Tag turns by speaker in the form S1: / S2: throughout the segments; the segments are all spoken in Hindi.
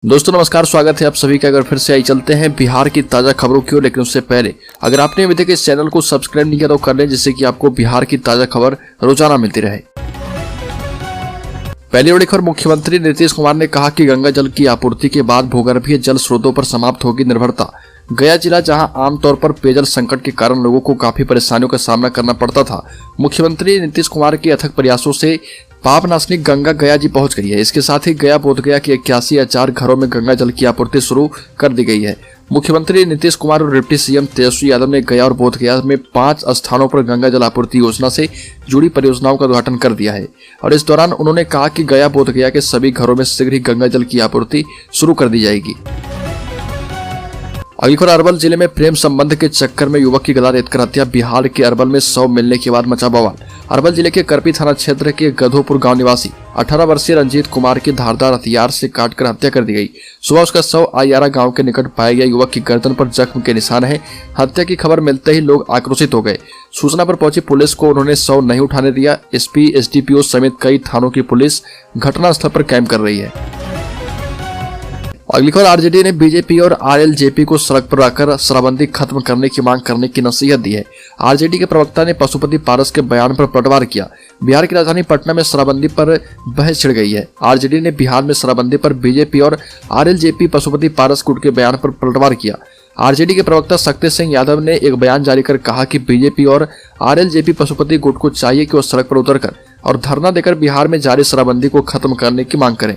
S1: दोस्तों नमस्कार, स्वागत है आप सभी का। अगर फिर से आई चलते हैं बिहार की ताजा खबरों की ओर, लेकिन उससे पहले अगर आपने अभी तक इस चैनल को सब्सक्राइब नहीं किया तो कर लें, जिससे कि आपको बिहार की ताजा खबर रोजाना मिलती रहे। पहली बड़ी खबर, मुख्यमंत्री नीतीश कुमार ने कहा कि गंगा जल की आपूर्ति के बाद भूगर्भीय जल स्रोतों पर समाप्त होगी निर्भरता। गया जिला जहां आमतौर पर पेयजल संकट के कारण लोगों को काफी परेशानियों का सामना करना पड़ता था, मुख्यमंत्री नीतीश कुमार के अथक प्रयासों से पापनासनी गंगा गया जी पहुंच गई है। इसके साथ ही गया बोधगया के 81,000 घरों में गंगा जल की आपूर्ति शुरू कर दी गई है। मुख्यमंत्री नीतीश कुमार और डिप्टी सीएम तेजस्वी यादव ने गया और बोधगया में 5 स्थानों पर गंगा जल आपूर्ति योजना से जुड़ी परियोजनाओं का उद्घाटन कर दिया है और इस दौरान उन्होंने कहा कि गया बोधगया के सभी घरों में शीघ्र ही गंगा जल की आपूर्ति शुरू कर दी जाएगी। अगली खबर, अरवल जिले में प्रेम संबंध के चक्कर में युवक की गला रेतकर हत्या। बिहार के अरवल में शव मिलने के बाद मचा बवाल। अरवल जिले के करपी थाना क्षेत्र के गधोपुर गांव निवासी 18 वर्षीय रंजीत कुमार की धारदार हथियार से काटकर हत्या कर दी गई। सुबह उसका शव आयारा गांव के निकट पाया गया। युवक की गर्दन पर जख्म के निशान हैं। हत्या की खबर मिलते ही लोग आक्रोशित हो गए। सूचना पर पहुंची पुलिस को उन्होंने शव नहीं उठाने दिया। एसपी, एसडीपीओ समेत कई थानों की पुलिस घटनास्थल पर कैंप कर रही है। अगली खबर, आरजेडी ने बीजेपी और आरएलजेपी को सड़क पर आकर शराबबंदी खत्म करने की मांग करने की नसीहत दी है। आरजेडी के प्रवक्ता ने पशुपति पारस के बयान पर पलटवार किया। बिहार की राजधानी पटना में शराबबंदी पर बहस छिड़ गई है। आरजेडी ने बिहार में शराबबंदी पर बीजेपी और आरएलजेपी पशुपति पारस गुट के बयान पर पलटवार किया। आरजेडी के प्रवक्ता शक्ति सिंह यादव ने एक बयान जारी कर कहा कि बीजेपी और आरएलजेपी पशुपति गुट को चाहिए कि वो सड़क पर उतरकर और धरना देकर बिहार में जारी शराबबंदी को खत्म करने की मांग करें।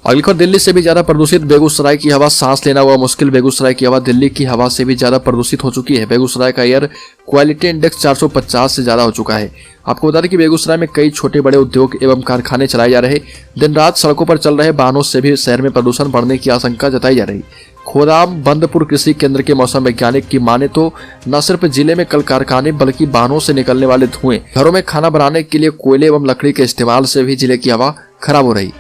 S1: अगली खबर, दिल्ली से भी ज्यादा प्रदूषित बेगूसराय की हवा, सांस लेना हुआ मुश्किल। बेगूसराय की हवा दिल्ली की हवा से भी ज्यादा प्रदूषित हो चुकी है। बेगूसराय का एयर क्वालिटी इंडेक्स 450 से ज्यादा हो चुका है। आपको बता दें कि बेगूसराय में कई छोटे बड़े उद्योग एवं कारखाने चलाए जा रहे। दिन रात सड़कों पर चल रहे वाहनों से भी शहर में प्रदूषण बढ़ने की आशंका जताई जा रही। खोदाम बंदपुर कृषि केंद्र के मौसम वैज्ञानिक की माने तो न सिर्फ जिले में कल कारखाने बल्कि वाहनों से निकलने वाले धुएं, घरों में खाना बनाने के लिए कोयले एवं लकड़ी के इस्तेमाल से भी जिले की हवा खराब हो रही।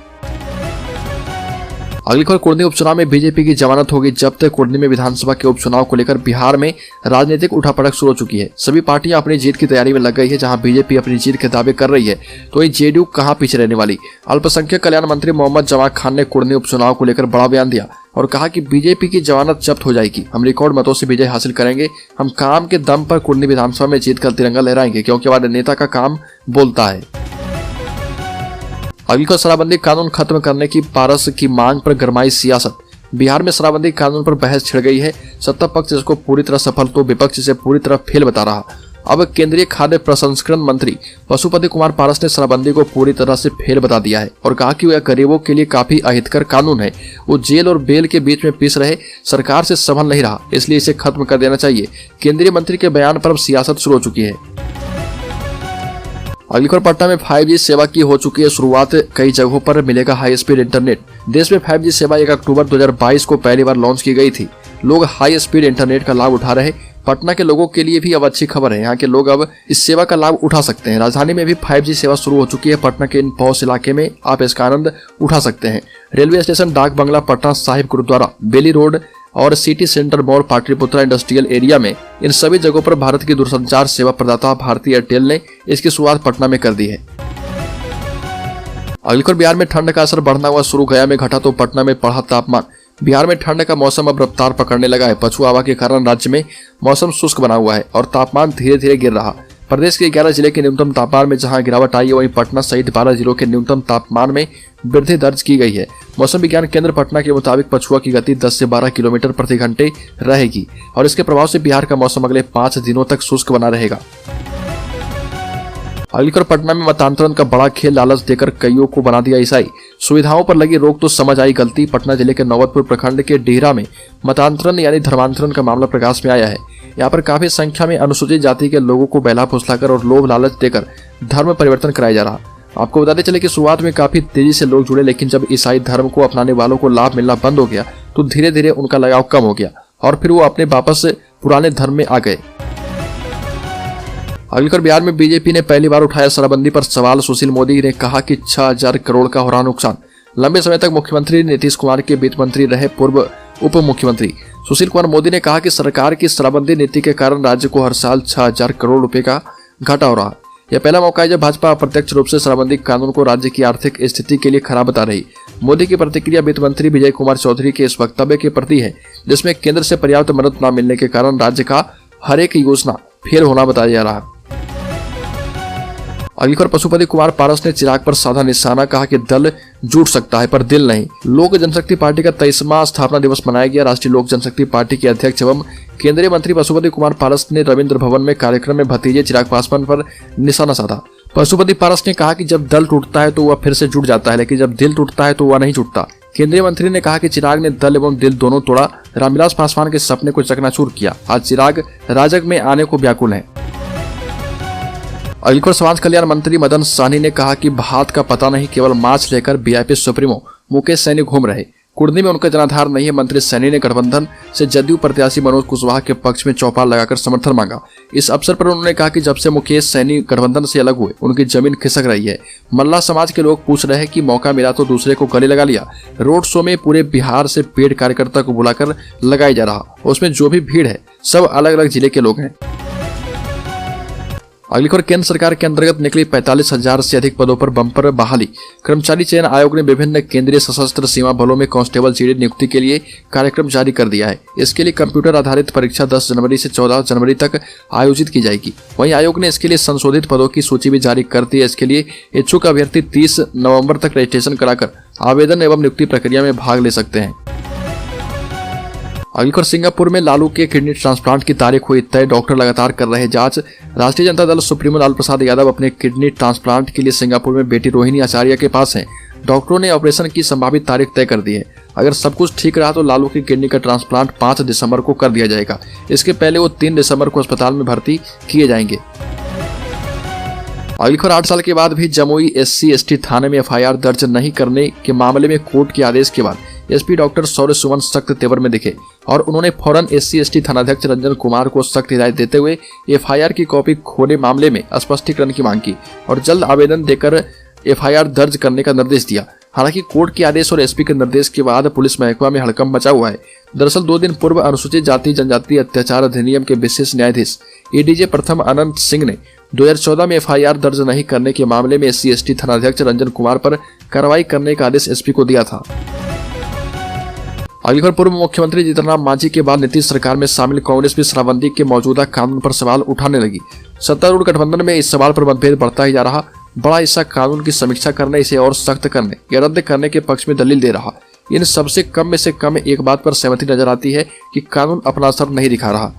S1: अगली खबर, कुर्नी उपचुनाव में बीजेपी की जमानत होगी जब्त। कुर्नी में विधानसभा के उपचुनाव को लेकर बिहार में राजनीतिक उठापटक शुरू हो चुकी है। सभी पार्टियां अपनी जीत की तैयारी में लग गई है। जहां बीजेपी अपनी जीत के दावे कर रही है तो ये जेडीयू कहां पीछे रहने वाली। अल्पसंख्यक कल्याण मंत्री मोहम्मद जमा खान ने कुर्नी उपचुनाव को लेकर बड़ा बयान दिया और कहा कि बीजेपी की जमानत जब्त हो जाएगी। हम रिकॉर्ड मतों से विजय हासिल करेंगे। हम काम के दम पर कुर्नी विधानसभा में जीत कर तिरंगा लहराएंगे, क्योंकि हमारे नेता का काम बोलता है। अगली को, शराबबंदी कानून खत्म करने की पारस की मांग पर गरमाई सियासत। बिहार में शराबबंदी कानून पर बहस छिड़ गई है। सत्ता पक्ष इसको पूरी तरह सफल तो विपक्ष इसे पूरी तरह फेल बता रहा। अब केंद्रीय खाद्य प्रसंस्करण मंत्री पशुपति कुमार पारस ने शराबबंदी को पूरी तरह से फेल बता दिया है और कहा कि वह गरीबों के लिए काफी अहितकर कानून है। वो जेल और बेल के बीच में पिस रहे, सरकार से संभल नहीं रहा, इसलिए इसे खत्म कर देना चाहिए। केंद्रीय मंत्री के बयान पर अब सियासत शुरू हो चुकी है। अगली खबर, पटना में 5G सेवा की हो चुकी है शुरुआत। कई जगहों पर मिलेगा हाई स्पीड इंटरनेट। देश में 5G सेवा 1 अक्टूबर 2022 को पहली बार लॉन्च की गई थी। लोग हाई स्पीड इंटरनेट का लाभ उठा रहे। पटना के लोगों के लिए भी अब अच्छी खबर है। यहाँ के लोग अब इस सेवा का लाभ उठा सकते हैं। राजधानी में भी 5G सेवा शुरू हो चुकी है। पटना के इन पॉश इलाके में आप इसका आनंद उठा सकते हैं। Railway station, Dak Bungalow, Patna Sahib Gurdwara, Bailey Road और City Centre Mall, Pataliputra Industrial Area में इन सभी जगहों पर भारत की दूरसंचार सेवा प्रदाता भारती एयरटेल ने इसकी शुरुआत पटना में कर दी है। अगली खबर, बिहार में ठंड का असर बढ़ना हुआ शुरू। गया में घटा तो पटना में बढ़ा तापमान। बिहार में ठंड का मौसम अब रफ्तार पकड़ने लगा है। पछुआ हवा के कारण राज्य में मौसम शुष्क बना हुआ है और तापमान धीरे धीरे गिर रहा। प्रदेश के 11 जिले के न्यूनतम तापमान में जहां गिरावट आई है, वहीं पटना सहित 12 जिलों के न्यूनतम तापमान में वृद्धि दर्ज की गई है। मौसम विज्ञान केंद्र पटना के मुताबिक पछुआ की गति 10 से 12 किलोमीटर प्रति घंटे रहेगी और इसके प्रभाव से बिहार का मौसम अगले 5 दिनों तक शुष्क बना रहेगा। अगली खबर, पटना में मतांतरण का बड़ा खेल, लालच देकर कईयों को बना दिया ईसाई। सुविधाओं पर लगी रोक तो समझ आई गलती। पटना जिले के नौबतपुर प्रखंड के डेहरा में मतांतरण यानी धर्मांतरण का मामला प्रकाश में आया है। यहाँ पर काफी संख्या में अनुसूचित जाति के लोगों को बहला फुसलाकर और लोभ लालच देकर धर्म परिवर्तन कराया जा रहा। आपको बताते चले कि शुरुआत में काफी तेजी से लोग जुड़े, लेकिन जब ईसाई धर्म को अपनाने वालों को लाभ मिलना बंद हो गया तो धीरे धीरे उनका लगाव कम हो गया और फिर वो अपने वापस पुराने धर्म में आ गए। अगली खबर, बिहार में बीजेपी ने पहली बार उठाया शराबबंदी पर सवाल। सुशील मोदी ने कहा कि 6,000 करोड़ का हो रहा नुकसान। लंबे समय तक मुख्यमंत्री नीतीश कुमार के वित्त मंत्री रहे पूर्व उप मुख्यमंत्री सुशील कुमार मोदी ने कहा कि सरकार की शराबबंदी नीति के कारण राज्य को हर साल 6,000 करोड़ रुपए का घाटा हो रहा। यह पहला मौका है जब भाजपा अप्रत्यक्ष रूप से शराबबंदी कानून को राज्य की आर्थिक स्थिति के लिए खराब बता रही। मोदी की प्रतिक्रिया वित्त मंत्री विजय कुमार चौधरी के इस वक्तव्य के प्रति है, जिसमें केंद्र से पर्याप्त मदद न मिलने के कारण राज्य का हर एक योजना फेल होना बताया जा रहा है। अगली खबर पशुपति कुमार पारस ने चिराग पर साधा निशाना, कहा कि दल जुट सकता है पर दिल नहीं। लोक जनशक्ति पार्टी का 23वां स्थापना दिवस मनाया गया। राष्ट्रीय लोक जनशक्ति पार्टी के अध्यक्ष एवं केंद्रीय मंत्री पशुपति कुमार पारस ने रविंद्र भवन में कार्यक्रम में भतीजे चिराग पासवान पर निशाना साधा। पशुपति पारस ने कहा कि जब दल टूटता है तो वह फिर से जुट जाता है, लेकिन जब दिल टूटता है तो वह नहीं जुटता। केंद्रीय मंत्री ने कहा कि चिराग ने दल एवं दिल दोनों तोड़ा, रामविलास पासवान के सपने को चकनाचूर किया। आज चिराग राजग में आने को व्याकुल है। अगली खबर समाज कल्याण मंत्री मदन सहनी ने कहा कि भात का पता नहीं, केवल माछ लेकर बीआईपी सुप्रीमो मुकेश सहनी घूम रहे। कुर्नी में उनका जनाधार नहीं है। मंत्री सहनी ने गठबंधन से जदयू प्रत्याशी मनोज कुशवाहा के पक्ष में चौपाल लगाकर समर्थन मांगा। इस अवसर पर उन्होंने कहा कि जब से मुकेश सहनी गठबंधन से अलग हुए उनकी जमीन खिसक रही है। मल्ला समाज के लोग पूछ रहे हैं कि मौका मिला तो दूसरे को गले लगा लिया। रोड शो में पूरे बिहार से पेड कार्यकर्ता को बुलाकर लगाया जा रहा, उसमें जो भी भीड़ है सब अलग अलग जिले के लोग हैं। अगली खबर केंद्र सरकार के अंतर्गत निकली 45,000 से अधिक पदों पर बम्पर बहाली। कर्मचारी चयन आयोग ने विभिन्न केंद्रीय सशस्त्र सीमा बलों में कांस्टेबल सीडी नियुक्ति के लिए कार्यक्रम जारी कर दिया है। इसके लिए कंप्यूटर आधारित परीक्षा 10 जनवरी से 14 जनवरी तक आयोजित की जाएगी। वहीं आयोग ने इसके लिए संशोधित पदों की सूची भी जारी कर दी है। इसके लिए इच्छुक अभ्यर्थी 30 नवम्बर तक रजिस्ट्रेशन कराकर आवेदन एवं नियुक्ति प्रक्रिया में भाग ले सकते हैं। अगली खबर सिंगापुर में लालू के किडनी ट्रांसप्लांट की तारीख हुई तय, डॉक्टर लगातार कर रहे जांच। राष्ट्रीय जनता दल सुप्रीमो लालू प्रसाद यादव अपने किडनी ट्रांसप्लांट के लिए सिंगापुर में बेटी रोहिणी आचार्य के पास हैं। डॉक्टरों ने ऑपरेशन की संभावित तारीख तय कर दी है। अगर सब कुछ ठीक रहा तो लालू की किडनी का ट्रांसप्लांट 5 दिसंबर को कर दिया जाएगा। इसके पहले वो 3 दिसंबर को अस्पताल में भर्ती किए जाएंगे। अगली खबर 8 साल के बाद भी जमुई SC/ST थाने में FIR दर्ज नहीं करने के मामले में कोर्ट के आदेश के बाद SP डॉक्टर शौर्य सुमन सख्त तेवर में दिखे और उन्होंने फौरन SC/ST थानाध्यक्ष रंजन कुमार को सख्त हिदायत देते हुए FIR की कॉपी खोने मामले में स्पष्टीकरण की मांग की और जल्द आवेदन देकर FIR दर्ज करने का निर्देश दिया। हालांकि कोर्ट के आदेश और SP के निर्देश के बाद पुलिस महकमा में हड़कंप मचा हुआ है। दरअसल 2 दिन पूर्व अनुसूचित जाति जनजाति अत्याचार अधिनियम के विशेष न्यायाधीश ADJ प्रथम अनंत सिंह ने 2014 में FIR दर्ज नहीं करने के मामले में SC/ST थानाध्यक्ष रंजन कुमार पर कार्रवाई करने का आदेश SP को दिया था। अगली खबर पूर्व मुख्यमंत्री जीतन राम मांझी के बाद नीतीश सरकार में शामिल कांग्रेस भी शराबबंदी के मौजूदा कानून पर सवाल उठाने लगी। सत्तारूढ़ गठबंधन में इस सवाल पर मतभेद बढ़ता ही जा रहा। बड़ा हिस्सा कानून की समीक्षा करने, इसे और सख्त करने या रद्द करने के पक्ष में दलील दे रहा। इन सबसे कम में से कम एक बात पर सहमति नजर आती है कि कानून अपना असर नहीं दिखा रहा।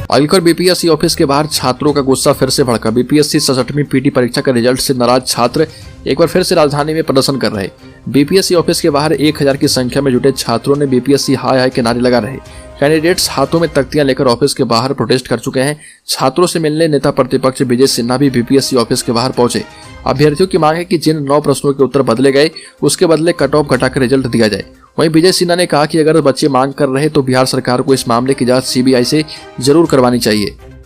S1: अगली खबर BPSC ऑफिस के बाहर छात्रों का गुस्सा फिर से भड़का। BPSC 67वीं PT परीक्षा का रिजल्ट से नाराज छात्र एक बार फिर से राजधानी में प्रदर्शन कर रहे। BPSC ऑफिस के बाहर 1000 की संख्या में जुटे छात्रों ने BPSC हाय हाय के नारे लगा रहे। कैंडिडेट्स हाथों में तख्तियां लेकर ऑफिस के बाहर प्रोटेस्ट कर चुके हैं। छात्रों से मिलने नेता प्रतिपक्ष विजय सिन्हा भी BPSC ऑफिस के बाहर पहुंचे। अभ्यर्थियों की मांग है कि जिन 9 प्रश्नों के उत्तर बदले गए उसके बदले कट ऑफ घटाकर रिजल्ट दिया जाए। वहीं विजय सिन्हा ने कहा कि अगर बच्चे मांग कर रहे तो बिहार सरकार को इस मामले की जांच CBI से जरूर करवानी चाहिए।